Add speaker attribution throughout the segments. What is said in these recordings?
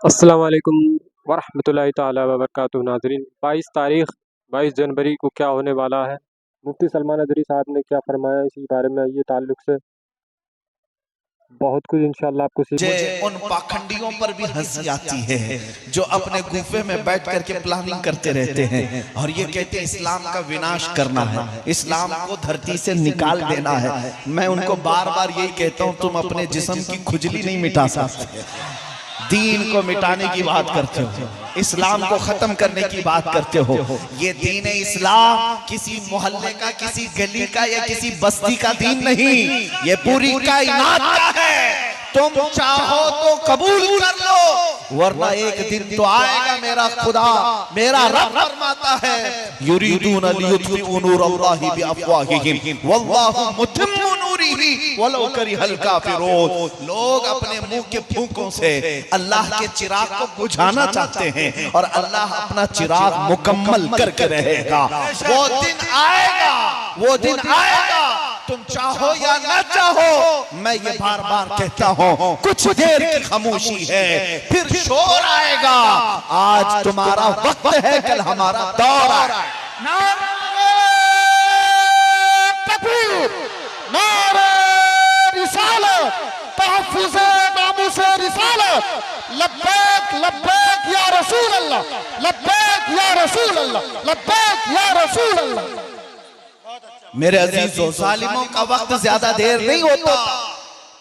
Speaker 1: अस्सलाम वालेकुम वरहमतुल्लाहि ताला वबरकातुहू। नाज़रीन, 22 तारीख़ 22 जनवरी को क्या होने वाला है, मुफ्ती सलमान नदवी साहब ने क्या फरमाया, इसी बारे में ये ताल्लुक़ से बहुत कुछ इंशाअल्लाह आपको
Speaker 2: मुझे उन पाखंडियों पर भी हंसी आती है जो अपने गुफे में बैठ करके प्लानिंग करते रहते हैं और ये कहते हैं इस्लाम का विनाश करना है, इस्लाम को धरती से निकाल देना है। मैं उनको बार बार यही कहता हूँ, तुम अपने जिस्म की खुजली नहीं मिटा सकते, दीन को मिटाने की बात करते हो, इस्लाम को खत्म करने की बात करते हो। ये दीन इस्लाम किसी मोहल्ले का, किसी गली का या किसी बस्ती का दीन नहीं, ये पूरी कायनात का है। तुम चाहो तो कबूल कर लो, वरना एक दिन तो आएगा मेरा खुदा, मेरा रब फरमाता है युरीदून लियुत्फिउ नूरल्लाहि बिअफ़वाहिहिम वल्लाहु मुतिम्मु नूरिही वलौ करिहल काफ़िरून। लोग अपने मुंह के फूंकों से अल्लाह के चिराग को बुझाना चाहते हैं और अल्लाह अपना चिराग मुकम्मल करके रहेगा। वो दिन आएगा, वो दिन आएगा, तुम चाहो या ना चाहो। मैं ये बार बार कहता हूँ, कुछ देर की खामोशी है, फिर शोर आएगा। आज तुम्हारा वक्त है, कल हमारा दौर आएगा।
Speaker 3: नारे तकबीर, नारे रिसालत, तहफ़्फ़ुज़ नामूस रिसालत, लब्बैक लब्बैक या रसूल अल्लाह, लब्बैक या रसूल अल्लाह, लब्बैक या रसूल अल्लाह।
Speaker 2: मेरे अजीजों, जालिमों का वक्त ज्यादा देर नहीं होता,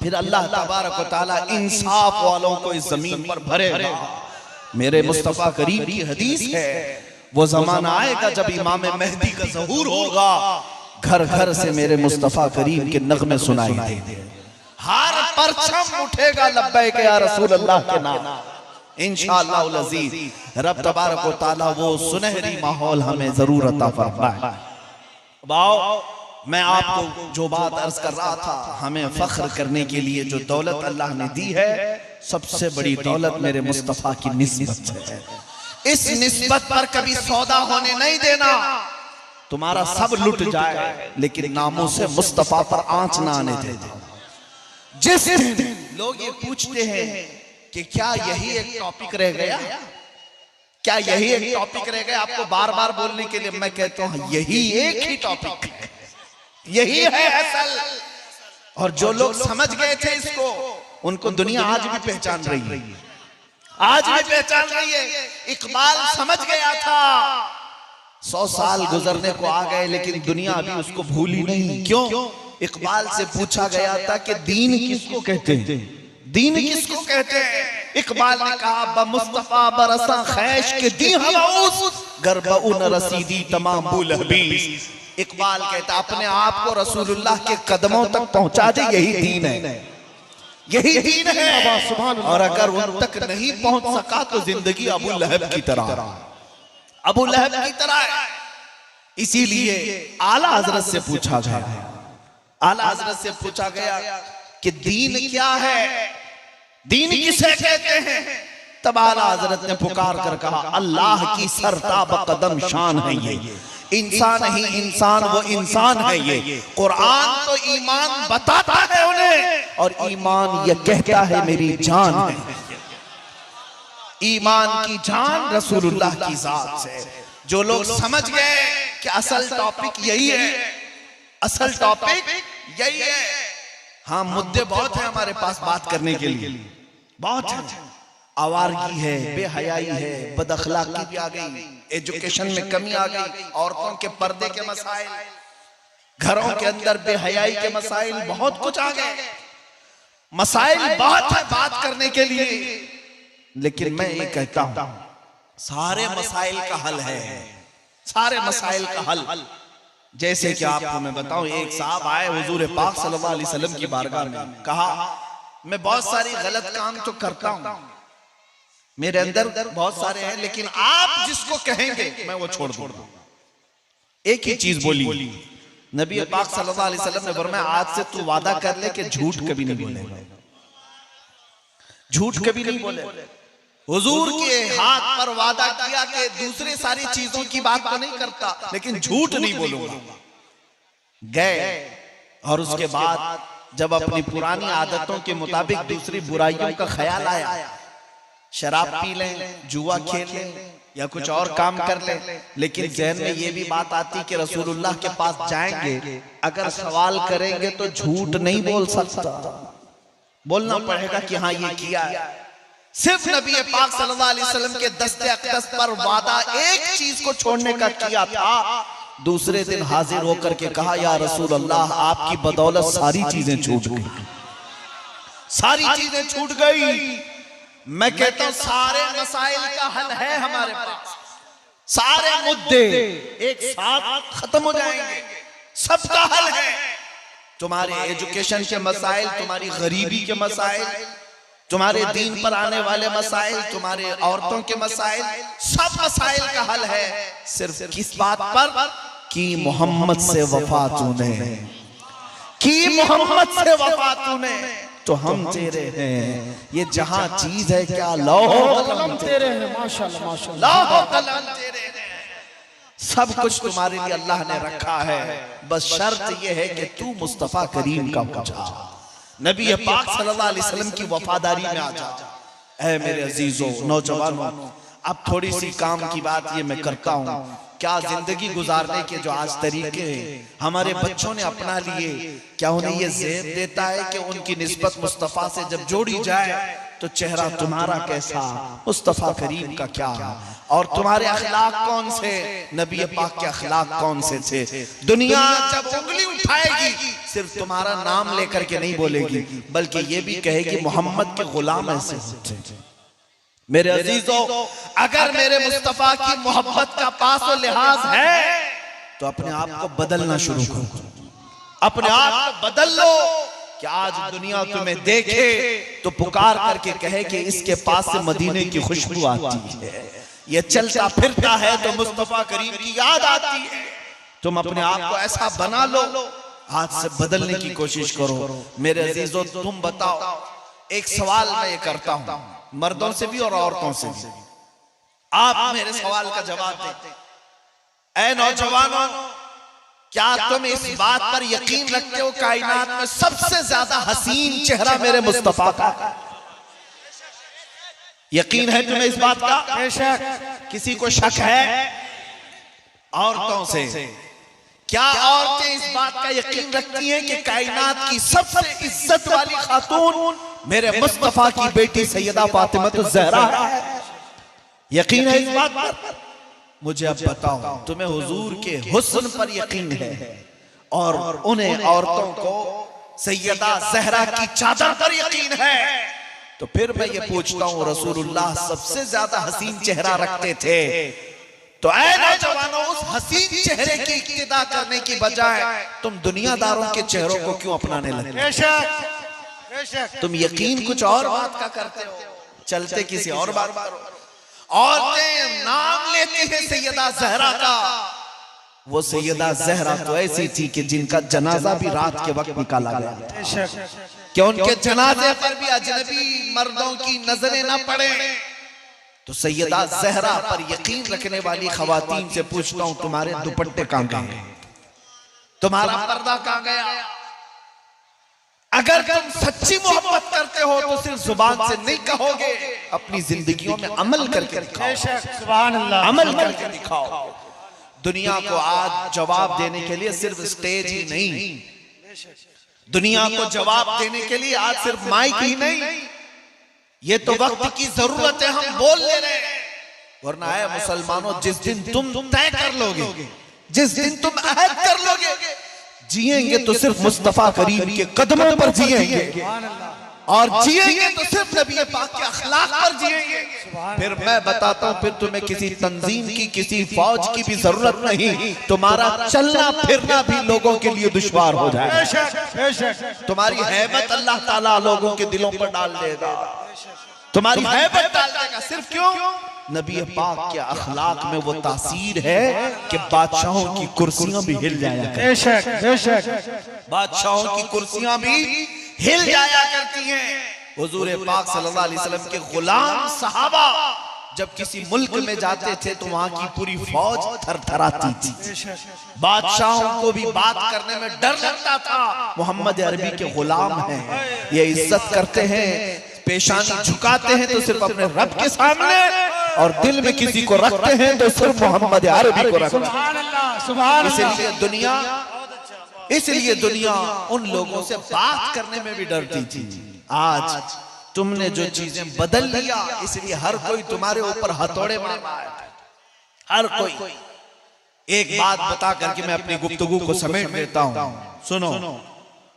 Speaker 2: फिर अल्लाह तबारक व तआला इंसाफ वालों को इस जमीन पर भरेगा। मेरे मुस्तफा करीम की हदीस है, वो जमाना आएगा जब इमाम मेहदी का ज़हूर होगा, घर घर से मेरे मुस्तफा करीम के नगमे सुनाई देंगे, हर परचम उठेगा लब्बैक या रसूल अल्लाह के नाम। इंशाअल्लाह अज़ीज़ रब तबारक व तआला वो सुनहरी माहौल हमें जरूर अता फरमाए। बाओ, मैं आपको जो बात अर्ज कर रहा था, हमें फख्र करने के लिए जो दौलत अल्लाह ने दी है, सबसे बड़ी दौलत मेरे मुस्तफा की निस्बत है। इस निस्बत पर कभी सौदा होने नहीं देना। तुम्हारा सब लुट जाए लेकिन नामों से मुस्तफा पर आंच ना आने देना। जिस दिन लोग ये पूछते हैं कि क्या यही एक टॉपिक रह गया, क्या यही एक टॉपिक रह गया आपको बार बार बोलने के लिए, मैं कहता हूं यही एक ही टॉपिक है, यही है असल। और जो लोग समझ गए थे इसको, उनको दुनिया आज भी पहचान रही है, आज भी पहचान रही है। इकबाल समझ गया था, 100 साल गुजरने को आ गए लेकिन दुनिया अभी उसको भूली नहीं। क्यों? इकबाल से पूछा गया था कि दीन किसको कहते हैं, दीन किसको कहते हैं। इकबाल ने कहा बमुस्तफा बरसा खैश के दी हवाउस गरबउन रसीदी तमाम बुलहबीस। इकबाल कहता अपने आप को रसूलुल्लाह के कदमों तक पहुंचा दे, यही दीन है, यही दीन है। और अगर उन तक नहीं पहुंच सका तो जिंदगी अबू लहब की तरह, अबू लहब की तरह। इसीलिए आला हजरत से पूछा गया, आला हजरत से पूछा गया कि दीन क्या है, दीन किसे कहते हैं। तब आला हजरत ने पुकार कर कहा अल्लाह की सरताब कदम शान है ये, इंसान ही इंसान वो इंसान है ये। कुरान तो ईमान बताता है उन्हें और ईमान ये कहता है मेरी जान है। ईमान की जान रसूलुल्लाह की जात से। जो लोग समझ गए कि असल टॉपिक यही है, असल टॉपिक यही है। हाँ, मुद्दे बहुत है हमारे पास बात करने के लिए, बहुत है। आवारगी है, बेहयाई है, बदअखलाकी भी आ गई, एजुकेशन में कमी आ गई, औरतों के पर्दे के मसाइल, घरों के अंदर बेहयाई के मसाइल, बहुत कुछ आ गए। मसाइल बहुत है बात करने के लिए, लेकिन मैं ये कहता हूं सारे मसाइल का हल है, सारे मसाइल का हल। जैसे कि आपको मैं बताऊं, एक साहब आए हुजूर पाक सल्लल्लाहु अलैहि वसल्लम की बारगाह में, कहा मैं बहुत सारी गलत काम तो करता हूं, मेरे अंदर बहुत सारे हैं, लेकिन आप जिसको कहेंगे मैं वो छोड़ दूंगा। एक ही चीज बोली नबी पाक सल्लल्लाहु अलैहि वसल्लम ने फरमाया आज से तू वादा कर ले कि झूठ कभी नहीं बोलेगा, झूठ कभी नहीं बोले। हुजूर के हाथ पर वादा किया कि दूसरी सारी चीजों की बात तो नहीं करता, लेकिन झूठ नहीं बोलूंगा। गए और उसके बाद जब अपनी पुरानी आदतों के मुताबिक दूसरी बुराइयों का ख्याल आया, शराब पी लें, जुआ खेल लें या कुछ और काम कर लें, लेकिन ज़हन में ये भी बात आती कि रसूलुल्लाह के पास जाएंगे, अगर सवाल करेंगे तो झूठ नहीं बोल सकता, बोलना पड़ेगा कि हाँ ये किया है। सिर्फ नबी पाक सल्लल्लाहु अलैहि वसल्लम के दस्ते अक़दस पर वादा एक चीज को छोड़ने का किया था, दूसरे दिन हाजिर होकर के कहा या रसूल अल्लाह आपकी बदौलत सारी चीजें छूट गई, सारी चीजें छूट गई। मैं कहता हूं सारे मसाइल का हल है हमारे पास, सारे मुद्दे एक साथ खत्म हो जाएंगे, सबका हल है। तुम्हारे एजुकेशन के मसाइल, तुम्हारी गरीबी के मसाइल, तुम्हारे दीन पर आने वाले मसाइल, तुम्हारे औरतों के मसाइल, सब मसाइल का हल है सिर्फ किस बात पर कि मोहम्मद से वफा तूने, कि मोहम्मद से वफा तूने, तो हम तेरे हैं। ये जहां चीज है क्या लौह कलम तेरे हैं, माशाल्लाह माशाल्लाह, लौह कलम तेरे हैं, सब कुछ तुम्हारे लिए अल्लाह ने रखा है। बस शर्त ये है कि तू मुस्तफा करीम का हो जा, नबी पाक सल्लल्लाहु अलैहि वसल्लम की वफादारी में आ जा। ऐ मेरे अजीजों नौजवानों, अब थोड़ी सी काम की बात ये मैं करता हूँ, क्या जिंदगी गुजारने के जो आज तरीके हैं हमारे बच्चों ने अपना लिए, क्या उन्हें ये ज़ेब देता है कि उनकी निस्बत मुस्तफ़ा से जब जोड़ी जाए तो चेहरा तुम्हारा कैसा, मुस्तफ़ा करीम का क्या, और तुम्हारे अखलाक कौन से, नबी पाक के अखलाक कौन से थे। दुनिया जब उंगली उठाएगी सिर्फ तुम्हारा नाम लेकर के नहीं बोलेगी, बल्कि ये भी कहेगी मोहम्मद के गुलाम ऐसे होते। मेरे अजीजों, अगर मेरे मुस्तफा की मोहब्बत का पास और लिहाज है तो अपने आप को बदलना शुरू करो, अपने आप को बदल लो कि आज दुनिया तुम्हें देखे तो पुकार करके कहे कि इसके पास से मदीने की खुशबू आती है, ये चलता फिरता है तो मुस्तफा करीम की याद आती है। तुम अपने आप को ऐसा बना लो, आज से बदलने की कोशिश करो। मेरे अजीजों, तुम बताओ, एक सवाल मैं ये करता हूं मर्दों से भी और औरतों से भी, आप मेरे सवाल का जवाब दें। ऐ नौजवानों, क्या तुम इस बात पर यकीन रखते हो कायनात में सबसे ज्यादा हसीन चेहरा मेरे मुस्तफा का? यकीन है तुम्हें इस बात का? बेशक। किसी को शक है? औरतों से, क्या औरतें इस बात का यकीन रखती हैं कि कायनात की सबसे इज्जत वाली खातून मेरे मुस्तफा की बेटी सैयदा फातिमा ज़हरा है? यकीन है इस बात पर? मुझे अब बताओ, तुम्हें हुजूर के हुस्न पर यकीन है और उन्हें औरतों को सैयदा ज़हरा की चादर पर यकीन है, तो फिर मैं ये पूछता हूँ, रसूलुल्लाह सबसे ज्यादा हसीन चेहरा रखते थे, तो ऐ नौजवानों, उस हसीन चेहरे की इक्तिदा करने की बजाय तुम दुनियादारों के चेहरों को क्यों अपनाने लगे? तुम यकीन कुछ और बात का करते हो, चलते किसी और बात पर। औरतें नाम लेती हैं सैयदा ज़हरा का, वो सैयदा ज़हरा तो ऐसी थी कि जिनका जनाजा भी रात के वक्त निकाला गया, कि उनके जनाजे पर भी अजनबी मर्दों की नजरें न पड़े। तो सैयदा ज़हरा पर यकीन रखने वाली खवातीन से पूछता हूं, तुम्हारे दुपट्टे कहां गए, तुम्हारा पर्दा कहां गया? अगर तुम सच्ची मोहब्बत करते हो तो सिर्फ जुबान से नहीं कहोगे, अपनी जिंदगियों में अमल करके दिखाओ, सुभान अल्लाह, अमल करके दिखाओ। दुनिया को आज जवाब देने के लिए सिर्फ स्टेज ही नहीं, दुनिया को जवाब देने के लिए आज सिर्फ माइक ही नहीं, ये तो वक्त की जरूरत है, हम बोल ले रहे हैं। वरना है मुसलमानों, जिस दिन तुम तय कर लोगे, जिस दिन तुम अहद कर लोगे, जिएंगे तो सिर्फ मुस्तफा करीम के कदमों पर जिएंगे, और जिएंगे तो सिर्फ नबी पाक के अखलाक पर जिएंगे। फिर मैं बताता हूँ, फिर तुम्हें किसी तंजीम की, किसी फौज की भी जरूरत नहीं, तुम्हारा चलना फिरना भी लोगों के लिए दुश्वार हो जाएगा। तुम्हारी हैबत अल्लाह ताला लोगों के दिलों पर डाल देगा, तुम्हारी हैबत डाल देगा। सिर्फ क्यों? नबी पाक के अखलाक में वो तासीर है कि बादशाहों की कुर्सियां भी हिल जाया करती, बादशाहों की कुर्सियां भी हिल जाया करती हैं। हुजूर पाक सल्लल्लाहु अलैहि वसल्लम के गुलाम सहाबा जब किसी मुल्क में जाते थे तो वहां की पूरी फौज थरथराती थी, बादशाहों को भी बात करने में डर लगता था। मोहम्मद अरबी के गुलाम हैं, ये इज्जत करते हैं, पेशानी झुकाते हैं तो सिर्फ अपने रब के सामने, और दिल में किसी को रखते हैं तो सिर्फ मोहम्मद अरबी को रखते हैं। इसलिए दुनिया उन लोगों से बात करने में भी डरती थी। आज तुमने जो चीजें बदल लिया, इसलिए हर कोई तुम्हारे ऊपर हथौड़े मार रहा है। हर कोई। एक बात बता करके मैं अपनी गुफ्तगू को समेट देता हूं, सुनो।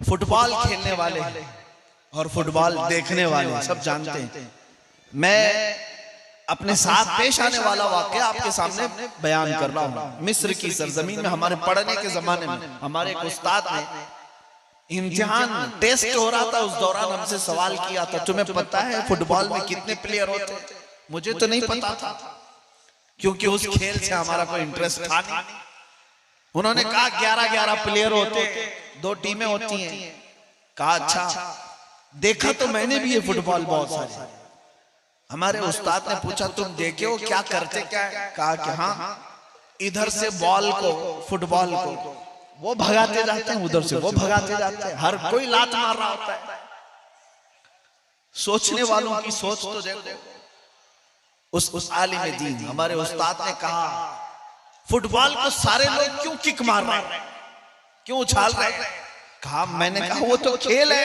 Speaker 2: फुटबॉल खेलने वाले और फुटबॉल देखने वाले सब जानते हैं। मैं अपने साथ पेश आने वाला वाकया आपके सामने बयान कर रहा हूं। मिस्र की सरजमीन में हमारे पढ़ने के जमाने में हमारे एक उस्ताद ने इम्तिहान टेस्ट हो रहा था, उस दौरान हमसे सवाल किया था, तुम्हें पता है फुटबॉल में कितने प्लेयर होते हैं? मुझे तो नहीं पता था, क्योंकि उस खेल से हमारा कोई इंटरेस्ट था नहीं। उन्होंने कहा 11-11 प्लेयर होते, 2 टीमें होती हैं। कहा अच्छा, देखा तो मैंने भी ये फुटबॉल बहुत सारे। हमारे उस्ताद ने पूछा तुम देखे हो, क्या करते क्या है? कहा कि हाँ, इधर से बॉल को, फुटबॉल को वो भगाते जाते हैं, उधर से वो भगाते जाते हैं, हर कोई लात मार रहा होता है। सोचने वालों की सोच तो देखो। उस आलिम दीन हमारे उस्ताद ने कहा फुटबॉल को सारे लोग क्यों किक मार रहे हैं, क्यों उछाल रहे हैं? कहा मैंने कहा वो तो खेल है,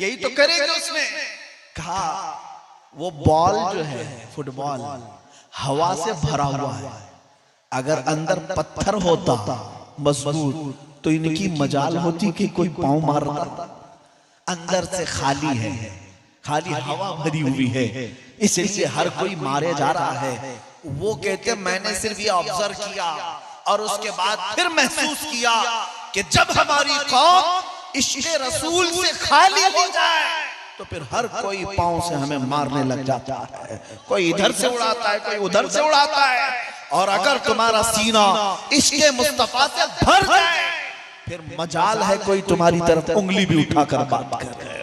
Speaker 2: यही तो करेंगे उसमें। कहा वो बॉल जो है फुटबॉल हवा से भरा हुआ है, अगर अंदर पत्थर होता मजबूत तो इनकी मजाल होती कि कोई पांव मारता। अंदर से खाली है, खाली हवा भरी हुई है, इसलिए हर कोई मारे जा रहा है। वो कहते मैंने सिर्फ ये ऑब्जर्व किया और उसके बाद फिर महसूस किया कि जब हमारी कौम इश्क़ रसूल से खाली हो जाए तो फिर हर कोई पांव से हमें मारने लग जाता है। कोई इधर से उड़ाता है, कोई उधर से उड़ाता है। और अगर तुम्हारा सीना इश्क़ मुस्तफा से भर जाए फिर मजाल है कोई तुम्हारी तरफ उंगली भी उठाकर बात करे।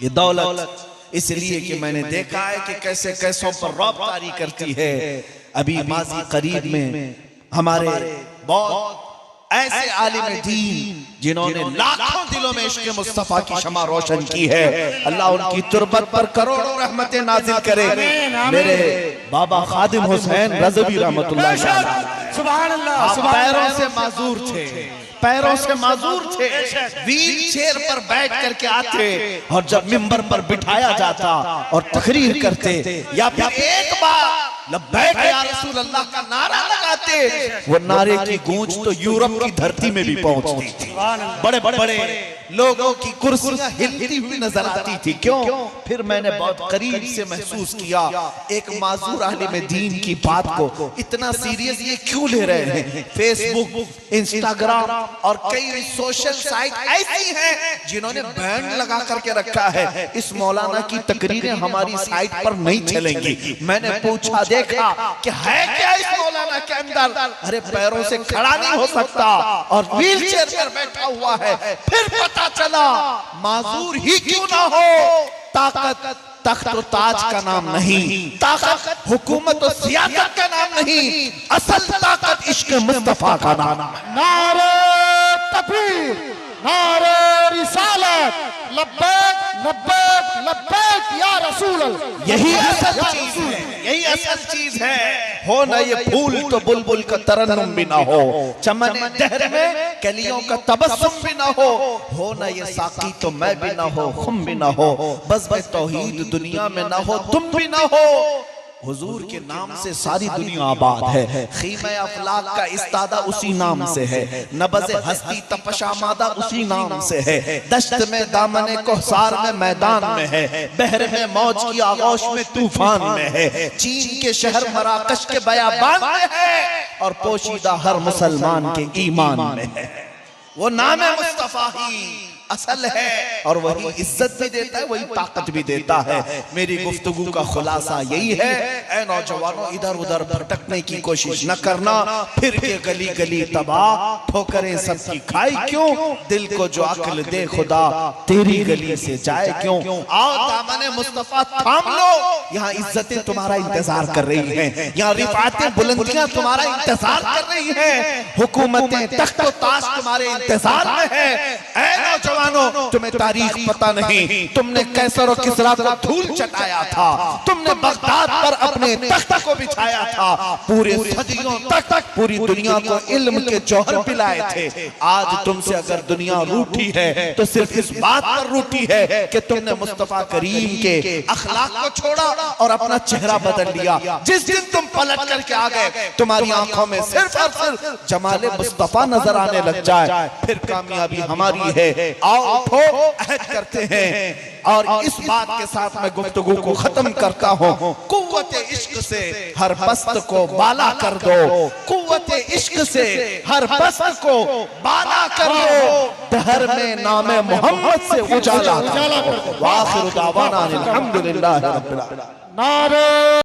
Speaker 2: ये दौलत इसलिए कि मैंने देखा है कि कैसे कैसों पर रौब तारी करती है। अभी माजी करीब में हमारे बहुत ऐसे आलिम दीन जिन्होंने लाखों दिलों में इश्क़ मुस्तफा की शमा रोशन की है। अल्लाह उनकी तुरबत पर करोड़ों रहमतें नाजिल करे। मेरे बाबा खादिम हुसैन रज़वी रहमतुल्लाह अलैह सुभान अल्लाह, पैरों से माजूर थे, पैरों से माजूर थे, व्हील चेयर पर बैठ करके आते और जब मिंबर पर बिठाया जाता और तकरीर करते या फिर एक बार लब्बैक या रसूल अल्लाह का नारा लगाते, वो नारे की गूंज तो यूरोप की धरती में भी पहुंचती थी। बड़े बड़े लोगों की कुर्सियां हिलती हुई नजर आती थी। क्यों? फिर मैंने बहुत करीब से महसूस किया एक माजूर आलिम दीन की बात को इतना सीरियस ये क्यों ले रहे हैं। फेसबुक, इंस्टाग्राम और कई सोशल साइट ऐसी हैं जिन्होंने बैन लगा करके रखा है इस मौलाना की तकरीरें हमारी साइट पर नहीं चलेंगी। मैंने पूछा, देखा कि है क्या इस मौलाना के अंदर? अरे पैरों से खड़ा नहीं हो सकता और व्हील चेयर पर बैठा हुआ है। फिर पता चला माजूर ही क्यों ना हो, ताकत तख्त और ताज का नाम नहीं, ताकत हुकूमत और सियासत का नाम नहीं, असल ताकत इश्क़ मुस्तफा का नाम है।
Speaker 3: नारे तकबीर, नारे रिसालत, लब्बैक लब्बैक लब्बैक या रसूल अल्लाह।
Speaker 2: यही असल चीज है, यही असल चीज है। हो ना ये फूल तो बुलबुल का तरन्नुम भी ना हो, चमन दहर में कलियों का तबस्सुम भी ना हो ना ये साकी तो मैं भी ना हो, खुम भी ना हो, बस तौहीद दुनिया में ना हो, तुम भी ना हो। हुजूर के नाम से सारी दुनिया आबाद है। खीमे अफलाक का इस्तादा उसी नाम से है, नबज़ हस्ती तपशा मादा उसी नाम से है, दश्त में दामने कोहसार में मैदान में है, बहर में मौज की आगोश में तूफान में है, चीन के शहर मराकश के बयाबान में है और पोशीदा हर मुसलमान के ईमान में है। वो नाम मुस्तफा ही असल है और वही इज्जत भी देता है, वही ताकत भी देता है। मेरी गुफ्तगू का खुलासा यही है, ऐ नौजवानों इधर उधर भटकने की कोशिश न करना, फिर के गली गली तबाह, ठोकरें सबकी खाई क्यों, दिल को जो अक्ल दे खुदा तेरी गली से जाए क्यों। आओ दामने मुस्तफा थाम लो, यहाँ इज्जतें तुम्हारा इंतजार कर रही हैं, यहाँ रिफातें बुलंदियां तुम्हारा इंतजार कर रही हैं, हुकूमतें तख्त व ताज तुम्हारे इंतजार में है। ऐ नौजवान नौजवानों, तुम्हें तारीख पता नहीं, तुमने कैसर और किसरा को धूल चटाया था, तुमने बगदाद पर अपने तख्त को बिछाया था, पूरे सदियों तक पूरी दुनिया को इल्म के जौहर पिलाए थे। आज तुमसे अगर दुनिया रूठी है तो सिर्फ इस बात पर रूठी है कि तुमने मुस्तफा करीम के अखलाक को छोड़ा और अपना चेहरा बदल लिया। जिस दिन तुम पलट करके आ गए, तुम्हारी आंखों में सिर्फ और सिर्फ जमाले मुस्तफा नजर आने लग जाए, फिर कामयाबी हमारी है। आओ उठो, अहद करते हैं। और इस बात के साथ मैं गुफ्तगू को खत्म करता हूँ। कुव्वत इश्क से हर पस्त को बाला कर दो, कुव्वत इश्क से हर पस्त को बाला कर दो, दहर में नामे मोहम्मद से उजाला कर दो। वाखिर दावाना अल्हम्दुलिल्लाह रब्बिल आलमीन।
Speaker 3: नारे